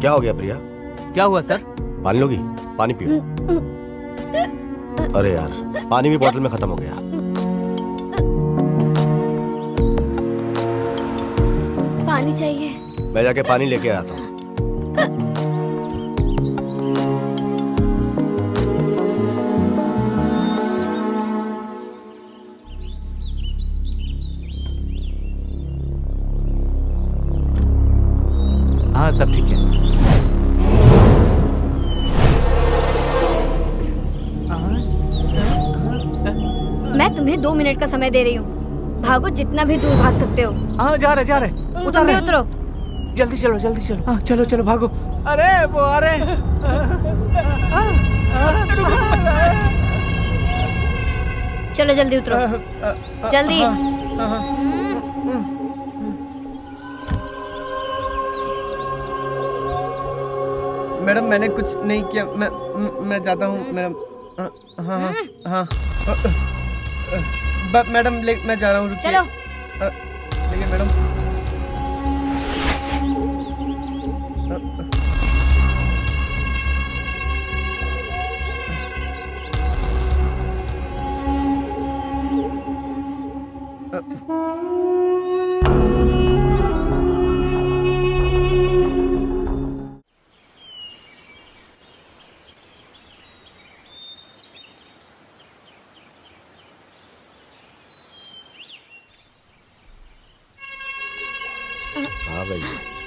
क्या हो गया प्रिया? क्या हुआ सर? पानी लोगी? पानी पियो। अरे यार, पानी भी बोतल में खत्म हो गया। पानी चाहिए। मैं जाके पानी लेके आता हूँ। हाँ सब ठीक है। मैं तुम्हें 2 मिनट का समय दे रही हूँ। भागो, जितना भी दूर भाग सकते हो। हाँ जा रहे तुम भी उतरो। जल्दी चलो हाँ चलो चलो भागो। अरे वो अरे चलो जल्दी उतरो, जल्दी। मैडम मैंने कुछ नहीं किया। मैं जाता हूँ मैडम। हाँ हाँ हाँ मैडम मैं जा रहा हूँ। चलो। लेकिन मैडम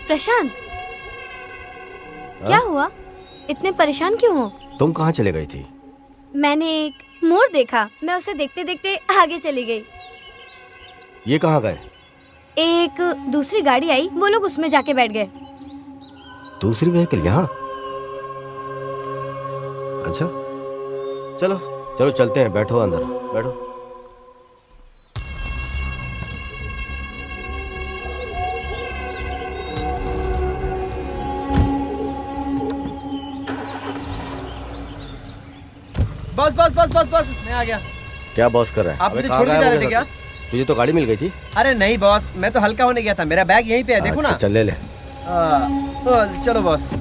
प्रशांत, क्या हुआ? इतने परेशान क्यों हो? तुम कहाँ चले गई थी? मैंने एक मोड़ देखा, मैं उसे देखते देखते आगे चली गई। ये कहाँ गए? एक दूसरी गाड़ी आई, वो लोग उसमें जाके बैठ गए। दूसरी व्हीकल यहाँ? अच्छा चलो चलो चलते हैं। बैठो अंदर बैठो। बस बस बस बस बस मैं आ गया। क्या बॉस कर रहा है? आप मुझे छोड़ के जा रहे थे क्या? तुझे तो गाड़ी मिल गई थी। अरे नहीं बॉस, मैं तो हल्का होने गया था। मेरा बैग यहीं पे है, देखो ना। चल ले ले। चलो बॉस।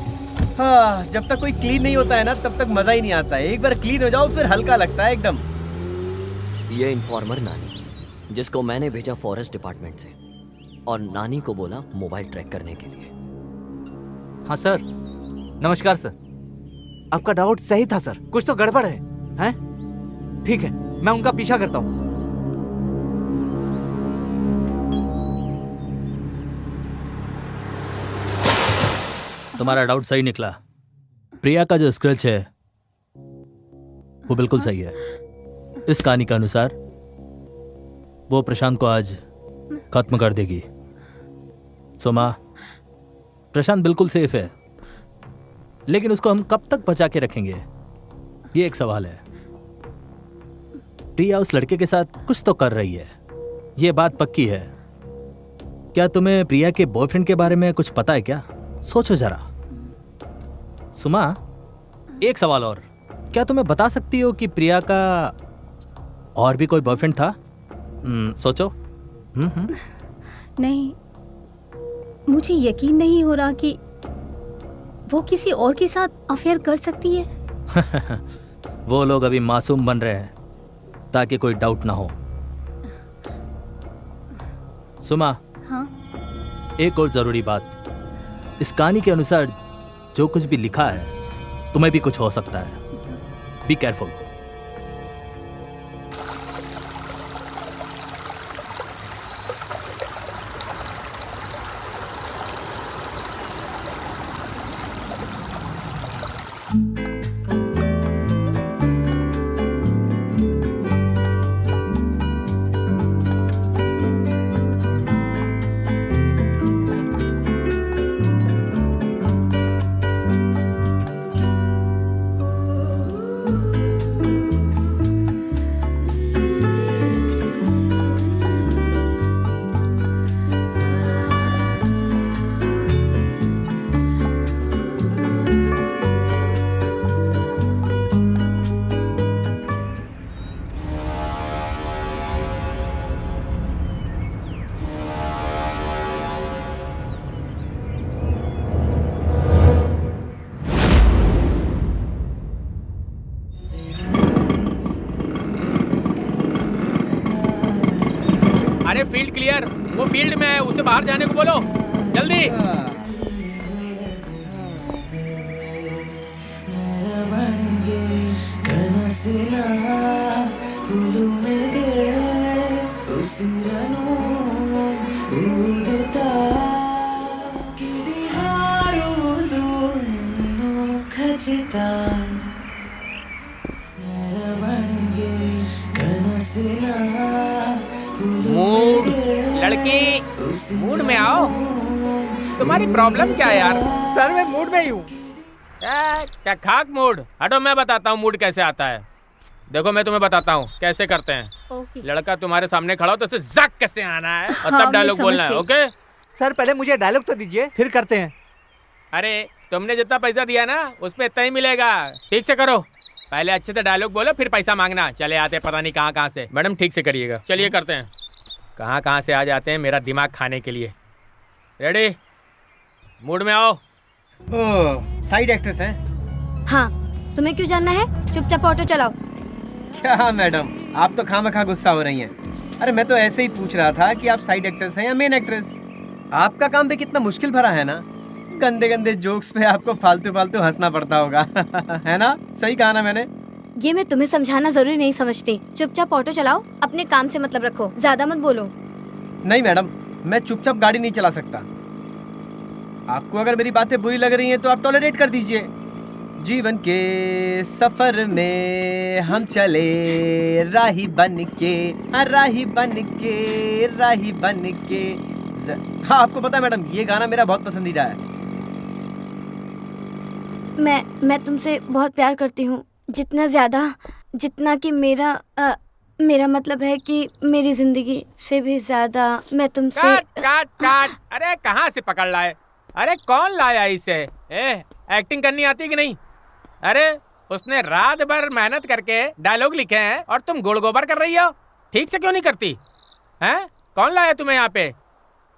हाँ, जब तक कोई क्लीन नहीं होता है ना तब तक मजा ही नहीं आता है। एक बार क्लीन हो जाओ फिर हल्का लगता है एकदम। ये इन्फॉर्मर नानी, जिसको मैंने भेजा फॉरेस्ट डिपार्टमेंट से, और नानी को बोला मोबाइल ट्रैक करने के लिए। हाँ सर, नमस्कार सर। आपका डाउट सही था सर, कुछ तो गड़बड़ है। हैं? ठीक है, मैं उनका पीछा करता हूँ। तुम्हारा डाउट सही निकला। प्रिया का जो स्क्रैच है वो बिल्कुल सही है। इस कहानी के अनुसार वो प्रशांत को आज खत्म कर देगी। सोमा, प्रशांत बिल्कुल सेफ है, लेकिन उसको हम कब तक बचा के रखेंगे, ये एक सवाल है। प्रिया उस लड़के के साथ कुछ तो कर रही है, ये बात पक्की है। क्या तुम्हें प्रिया के बॉयफ्रेंड के बारे में कुछ पता है क्या? सोचो जरा। सुमा, एक सवाल और, क्या तुम्हें बता सकती हो कि प्रिया का और भी कोई बॉयफ्रेंड था? सोचो। नहीं, मुझे यकीन नहीं हो रहा कि वो किसी और के साथ अफेयर कर सकती है। वो लोग अभी मासूम बन रहे हैं ताकि कोई डाउट ना हो। सुमा, हाँ? एक और जरूरी बात, इस कहानी के अनुसार जो कुछ भी लिखा है तुम्हें भी कुछ हो सकता है। Be careful. अरे फील्ड क्लियर, वो फील्ड में है, उसे बाहर जाने को बोलो जल्दी। मूड लड़की, मूड में आओ। तुम्हारी प्रॉब्लम क्या है यार? सर मैं मूड में ही हूँ। क्या खाक मूड? हटो, मैं बताता हूँ मूड कैसे आता है। देखो मैं तुम्हें बताता हूँ कैसे करते हैं। ओके। लड़का तुम्हारे सामने खड़ा हो तो उसे जक कैसे आना है और हाँ, तब मैं डायलॉग समझ बोलना है। गई। ओके? सर पहले मुझे डायलॉग तो दीजिए, फिर करते हैं। अरे तुमने जितना पैसा दिया ना उस पे इतना ही मिलेगा। ठीक से करो, पहले अच्छे से डायलॉग बोलो फिर पैसा मांगना। चले आते पता नहीं कहाँ कहाँ से। मैडम ठीक से करिएगा। चलिए करते हैं। कहाँ कहाँ से आ जाते हैं मेरा दिमाग खाने के लिए। रेडी? मूड में आओ। ओह, साइड एक्ट्रेस हैं? हाँ, तुम्हें क्यों जानना है? चुपचाप ऑटो चलाओ। क्या मैडम, आप तो खामखा गुस्सा हो रही हैं। अरे मैं तो ऐसे ही पूछ रहा था कि आप साइड एक्ट्रेस हैं या मेन एक्ट्रेस। आपका काम भी कितना मुश्किल भरा है ना। गंदे गंदे जोक्स पे आपको फालतू फालतू हंसना पड़ता होगा। है ना? सही कहा ना मैंने? ये मैं तुम्हें समझाना जरूरी नहीं समझती। चुपचाप ऑटो चलाओ, अपने काम से मतलब रखो, ज्यादा मत बोलो। नहीं मैडम, मैं चुपचाप गाड़ी नहीं चला सकता। आपको अगर मेरी बातें बुरी लग रही हैं तो आप टॉलरेट कर दीजिए। जीवन के सफर में हम चले राही बन के, राही बन के, राही बन के। हाँ, आपको पता है मैडम, ये गाना मेरा बहुत पसंदीदा है। मैं तुमसे बहुत प्यार करती हूँ, जितना ज्यादा जितना कि मेरा मतलब है कि मेरी जिंदगी से भी ज्यादा मैं तुमसे। काट काट काट। अरे कहाँ से पकड़ लाए? अरे कौन लाया इसे? एक्टिंग करनी आती कि नहीं? अरे उसने रात भर मेहनत करके डायलॉग लिखे हैं और तुम गुड़ गोबर कर रही हो। ठीक से क्यों नहीं करती? हैं? कौन लाया तुम्हें यहाँ पे?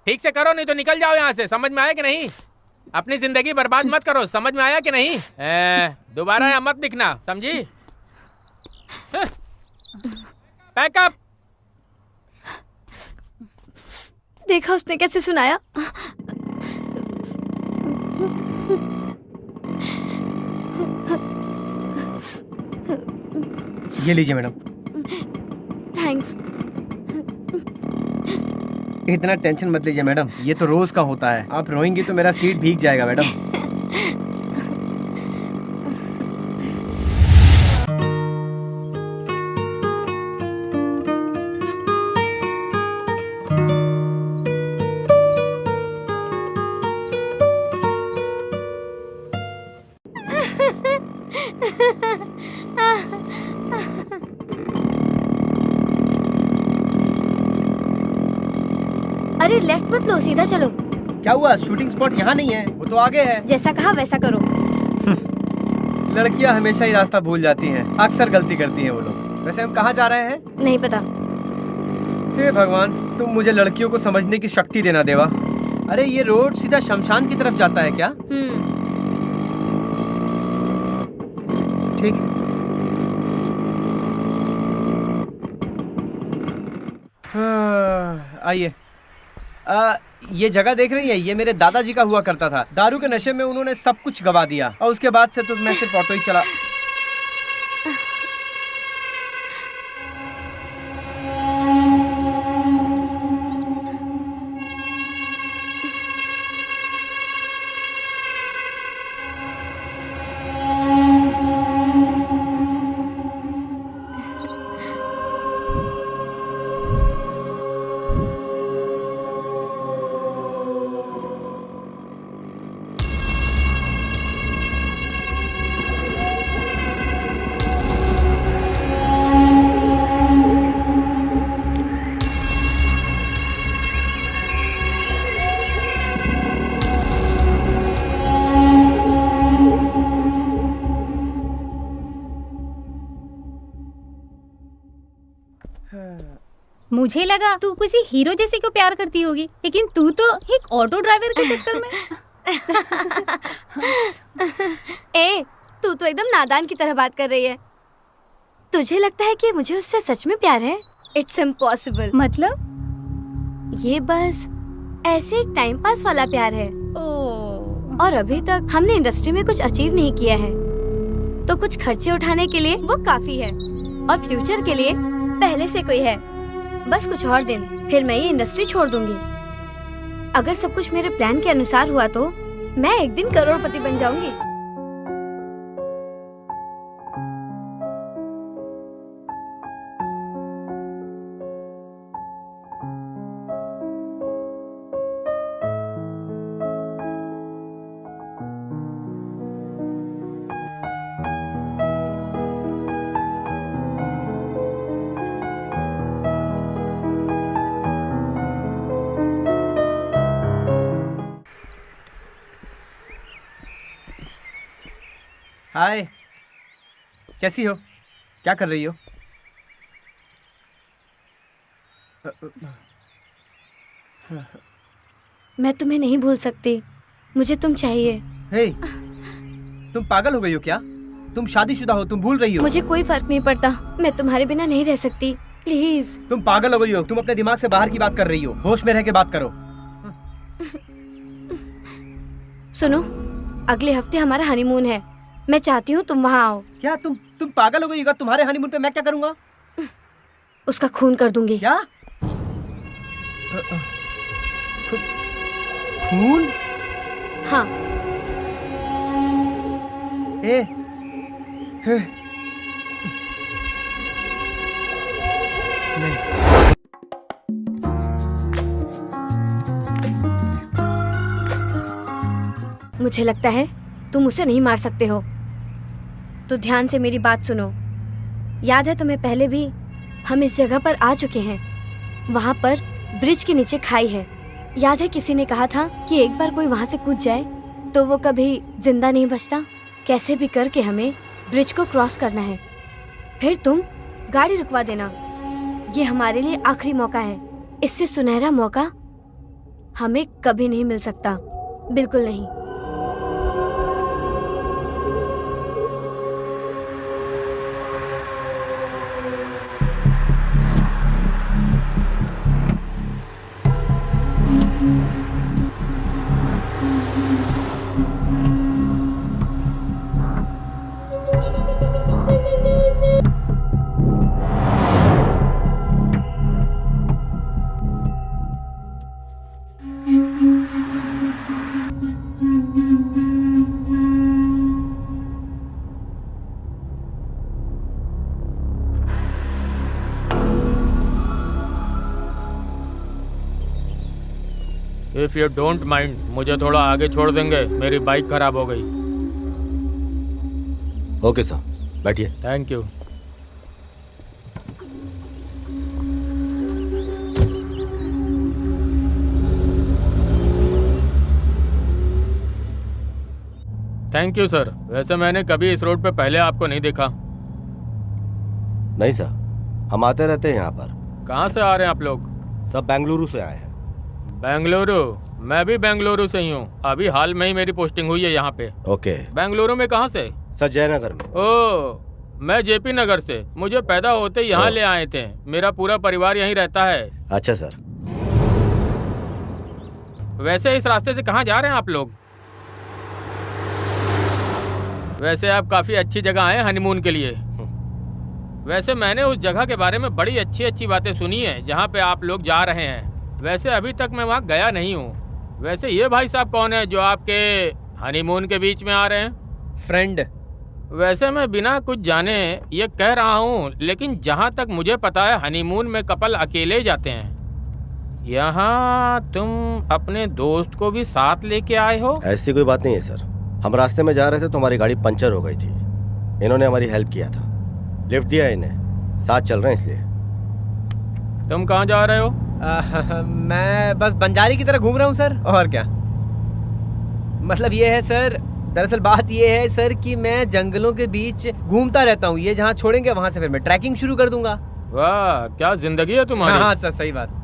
ठीक से करो नहीं तो निकल जाओ यहाँ से। समझ में आया कि नहीं? अपनी जिंदगी बर्बाद मत करो। समझ में आया कि नहीं? दोबारा यहाँ मत दिखना, समझी? पैकअप। देखा उसने कैसे सुनाया। ये लीजिए मैडम। थैंक्स। इतना टेंशन मत लीजिए मैडम, ये तो रोज का होता है। आप रोएंगी तो मेरा सीट भीग जाएगा मैडम। अरे लेफ्ट मत लो, सीधा चलो। क्या हुआ? शूटिंग स्पॉट यहाँ नहीं है, वो तो आगे है। जैसा कहा वैसा करो। लड़कियाँ हमेशा ही रास्ता भूल जाती हैं, अक्सर गलती करती हैं वो लोग। वैसे हम कहाँ जा रहे हैं? नहीं पता। हे भगवान, तुम मुझे लड़कियों को समझने की शक्ति देना देवा। अरे ये रोड सीधा शमशान की तरफ जाता है क्या? ठीक है। आइए। ये जगह देख रही है, ये मेरे दादाजी का हुआ करता था। दारू के नशे में उन्होंने सब कुछ गवा दिया और उसके बाद से तो मैं सिर्फ ऑटो ही चला। मुझे लगा तू किसी हीरो जैसे को प्यार करती होगी, लेकिन तू तो एक ऑटो ड्राइवर के चक्कर में। ए, तू तो एकदम नादान की तरह बात कर रही है। तुझे लगता है कि मुझे उससे सच में प्यार है? It's impossible. मतलब ये बस ऐसे एक टाइम पास वाला प्यार है। और अभी तक हमने इंडस्ट्री में कुछ अचीव नहीं किया है, तो कुछ खर्चे उठाने के लिए वो काफी है, और फ्यूचर के लिए पहले से कोई है। बस कुछ और दिन, फिर मैं ये इंडस्ट्री छोड़ दूंगी। अगर सब कुछ मेरे प्लान के अनुसार हुआ तो मैं एक दिन करोड़पति बन जाऊंगी। हाय, कैसी हो? क्या कर रही हो? मैं तुम्हें नहीं भूल सकती, मुझे तुम चाहिए। हे, तुम पागल हो गई हो क्या? तुम शादीशुदा हो, तुम भूल रही हो। मुझे कोई फर्क नहीं पड़ता, मैं तुम्हारे बिना नहीं रह सकती। प्लीज। तुम पागल हो गई हो, तुम अपने दिमाग से बाहर की बात कर रही हो। होश में रह के बात करो। सुनो, अगले हफ्ते हमारा हनीमून है, मैं चाहती हूँ तुम वहाँ आओ। क्या तुम पागल हो गई हो? तुम्हारे हनीमून पे मैं क्या करूँगा? उसका खून कर दूंगी। क्या? खून? हाँ। ए, नहीं। मुझे लगता है तुम उसे नहीं मार सकते हो, तो ध्यान से मेरी बात सुनो। याद है तुम्हें, पहले भी हम इस जगह पर आ चुके हैं। वहाँ पर ब्रिज के नीचे खाई है। याद है किसी ने कहा था कि एक बार कोई वहाँ से कूद जाए तो वो कभी जिंदा नहीं बचता। कैसे भी करके हमें ब्रिज को क्रॉस करना है, फिर तुम गाड़ी रुकवा देना। ये हमारे लिए आखिरी मौका है। इससे सुनहरा मौका हमें कभी नहीं मिल सकता, बिल्कुल नहीं। इफ़ यू डोंट माइंड, मुझे थोड़ा आगे छोड़ देंगे, मेरी बाइक खराब हो गई। ओके सर, बैठिए। Thank you. Thank you sir. वैसे मैंने कभी इस रोड पे पहले आपको नहीं देखा। नहीं सर, हम आते रहते हैं यहाँ पर। कहाँ से आ रहे हैं आप लोग? सब बेंगलुरु से आए हैं। बेंगलुरु? मैं भी बेंगलुरु से ही हूँ। अभी हाल में ही मेरी पोस्टिंग हुई है यहाँ पे। ओके। बेंगलुरु में कहाँ से? सर, जयनगर में। ओह, मैं जेपी नगर से। मुझे पैदा होते यहाँ ले आए थे। मेरा पूरा परिवार यहीं रहता है। अच्छा सर। वैसे इस रास्ते से कहाँ जा रहे हैं आप लोग? वैसे आप काफी अच्छी जगह आए हनीमून के लिए। वैसे मैंने उस जगह के बारे में बड़ी अच्छी अच्छी बातें सुनी है जहाँ पे आप लोग जा रहे हैं। वैसे अभी तक मैं वहाँ गया नहीं हूँ। वैसे ये भाई साहब कौन है जो आपके हनीमून के बीच में आ रहे हैं? फ्रेंड। वैसे मैं बिना कुछ जाने ये कह रहा हूँ, लेकिन जहाँ तक मुझे पता है हनीमून में कपल अकेले जाते हैं। यहाँ तुम अपने दोस्त को भी साथ लेके आए हो? ऐसी कोई बात नहीं है सर। हम रास्ते में जा रहे थे तो हमारी गाड़ी पंचर हो गई थी। इन्होंने हमारी हेल्प किया था, लिफ्ट दिया इन्हें, साथ चल रहे हैं इसलिए। तुम कहाँ जा रहे हो? मैं बस बंजारी की तरह घूम रहा हूँ सर, और क्या। मतलब ये है सर, दरअसल बात ये है सर कि मैं जंगलों के बीच घूमता रहता हूँ। ये जहाँ छोड़ेंगे वहाँ से फिर मैं ट्रैकिंग शुरू कर दूंगा। वाह, क्या जिंदगी है तुम्हारी। हाँ सर, सही बात।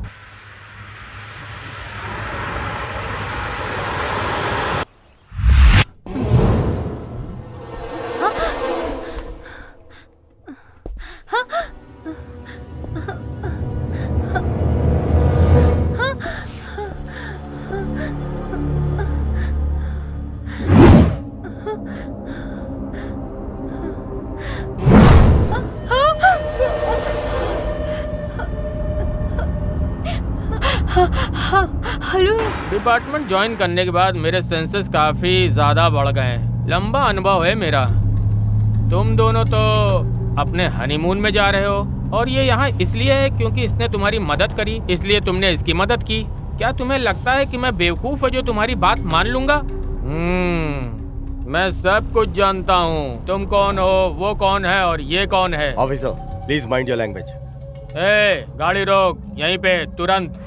हेलो। डिपार्टमेंट ज्वाइन करने के बाद मेरे सेंसेस काफी ज्यादा बढ़ गए हैं। लंबा अनुभव है मेरा। तुम दोनों तो अपने हनीमून में जा रहे हो और ये यहाँ इसलिए है क्योंकि इसने तुम्हारी मदद करी, इसलिए तुमने इसकी मदद की। क्या तुम्हें लगता है कि मैं बेवकूफ है जो तुम्हारी बात मान लूंगा? मैं सब कुछ जानता हूँ। तुम कौन हो, वो कौन है और ये कौन है। Officer please mind your language. गाड़ी रोक यहीं पे तुरंत।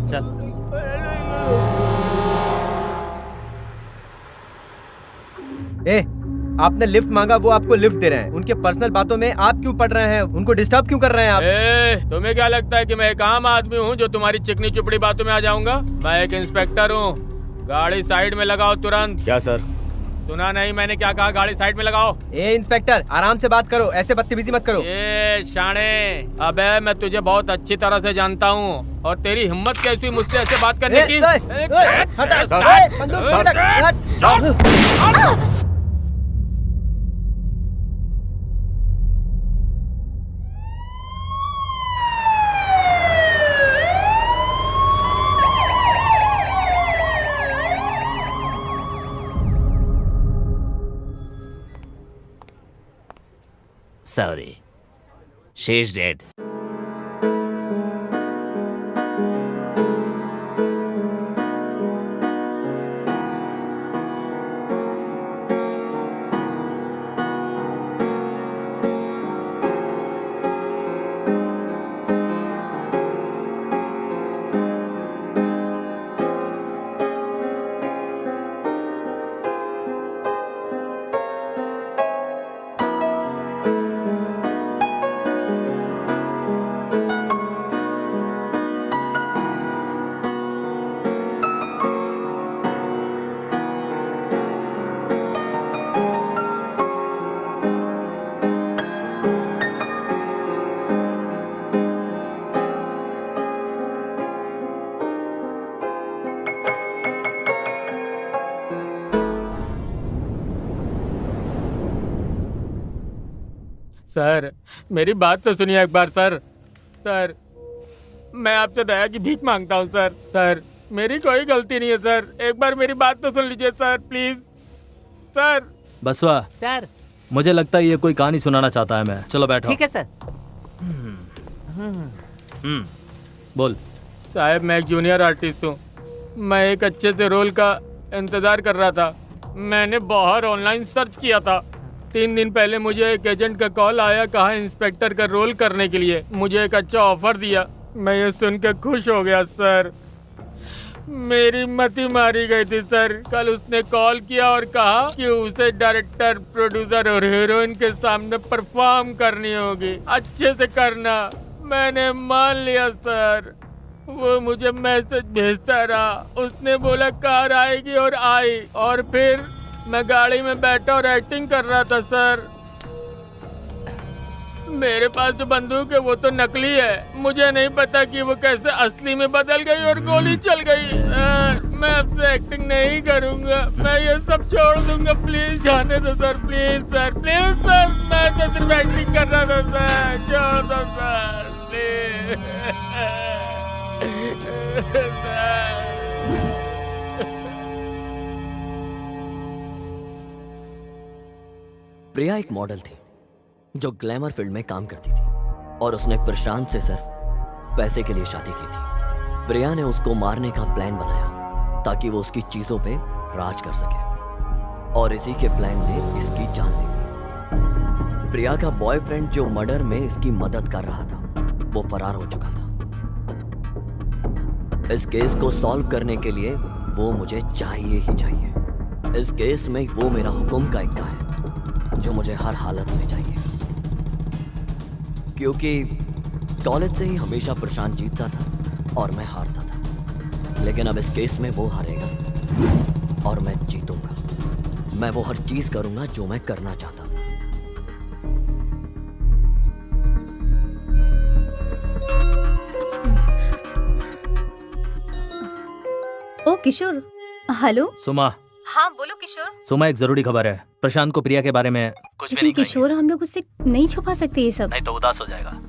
चल। आपने लिफ्ट मांगा, वो आपको लिफ्ट दे रहे हैं। उनके पर्सनल बातों में आप क्यों पड़ रहे हैं? उनको डिस्टर्ब क्यों कर रहे हैं आप? तुम्हें क्या लगता है कि मैं एक आम आदमी हूँ जो तुम्हारी चिकनी चुपड़ी बातों में आ जाऊंगा? मैं एक इंस्पेक्टर हूँ। गाड़ी साइड में लगाओ तुरंत। क्या सर? सुना नहीं मैंने क्या कहा? गाड़ी साइड में लगाओ। इंस्पेक्टर आराम से बात करो, ऐसे बदतमीजी मत करो। शाणे, अबे मैं तुझे बहुत अच्छी तरह से जानता हूँ और तेरी हिम्मत कैसी हुई मुझसे ऐसे बात करने की? Sorry, she's dead. सर मेरी बात तो सुनिए एक बार। सर सर मैं आपसे दया की भीख मांगता हूँ सर। सर मेरी कोई गलती नहीं है सर, एक बार मेरी बात तो सुन लीजिए सर प्लीज। सर। बसवा सर मुझे लगता है ये कोई कहानी सुनाना चाहता है। मैं चलो बैठो। ठीक है सर। बोल। साहब मैं एक जूनियर आर्टिस्ट हूँ। मैं एक अच्छे से रोल का इंतज़ार कर रहा था। मैंने बाहर ऑनलाइन सर्च किया था। 3 दिन पहले मुझे एक एजेंट का कॉल आया, कहा इंस्पेक्टर का रोल करने के लिए। मुझे एक अच्छा ऑफर दिया। मैं ये सुन के खुश हो गया सर। मेरी मति मारी गई थी सर। कल उसने कॉल किया और कहा कि उसे डायरेक्टर, प्रोड्यूसर और हीरोइन के सामने परफॉर्म करनी होगी। अच्छे से करना। मैंने मान लिया सर। वो मुझे मैसेज भेजता रहा। उसने बोला कार आएगी और आई, और फिर मैं गाड़ी में बैठा और एक्टिंग कर रहा था सर। मेरे पास जो बंदूक है वो तो नकली है। मुझे नहीं पता कि वो कैसे असली में बदल गई और गोली चल गई। मैं अब से एक्टिंग नहीं करूंगा। मैं ये सब छोड़ दूंगा। प्लीज जाने दो sir, please sir, please sir. मैं तो सिर्फ एक्टिंग कर रहा था सर। छोड़ दो सर प्लीज सर। प्रिया एक मॉडल थी जो ग्लैमर फील्ड में काम करती थी और उसने प्रशांत से सिर्फ पैसे के लिए शादी की थी। प्रिया ने उसको मारने का प्लान बनाया ताकि वो उसकी चीजों पे राज कर सके, और इसी के प्लान ने इसकी जान ले ली। प्रिया का बॉयफ्रेंड जो मर्डर में इसकी मदद कर रहा था वो फरार हो चुका था। इस केस को सॉल्व करने के लिए वो मुझे चाहिए ही चाहिए। इस केस में वो मेरा हुक्म का इक्का है जो मुझे हर हालत में चाहिए, क्योंकि कॉलेज से ही हमेशा प्रशांत जीतता था और मैं हारता था। लेकिन अब इस केस में वो हारेगा और मैं जीतूंगा। मैं वो हर चीज करूंगा जो मैं करना चाहता था। ओ किशोर, हेलो। सुमा, हाँ बोलो किशोर। सुमा, एक जरूरी खबर है। प्रशांत को प्रिया के बारे में कुछ भी लेकिन नहीं कहेंगे। किशोर, हम लोग उससे नहीं छुपा सकते ये सब। नहीं तो उदास हो जाएगा।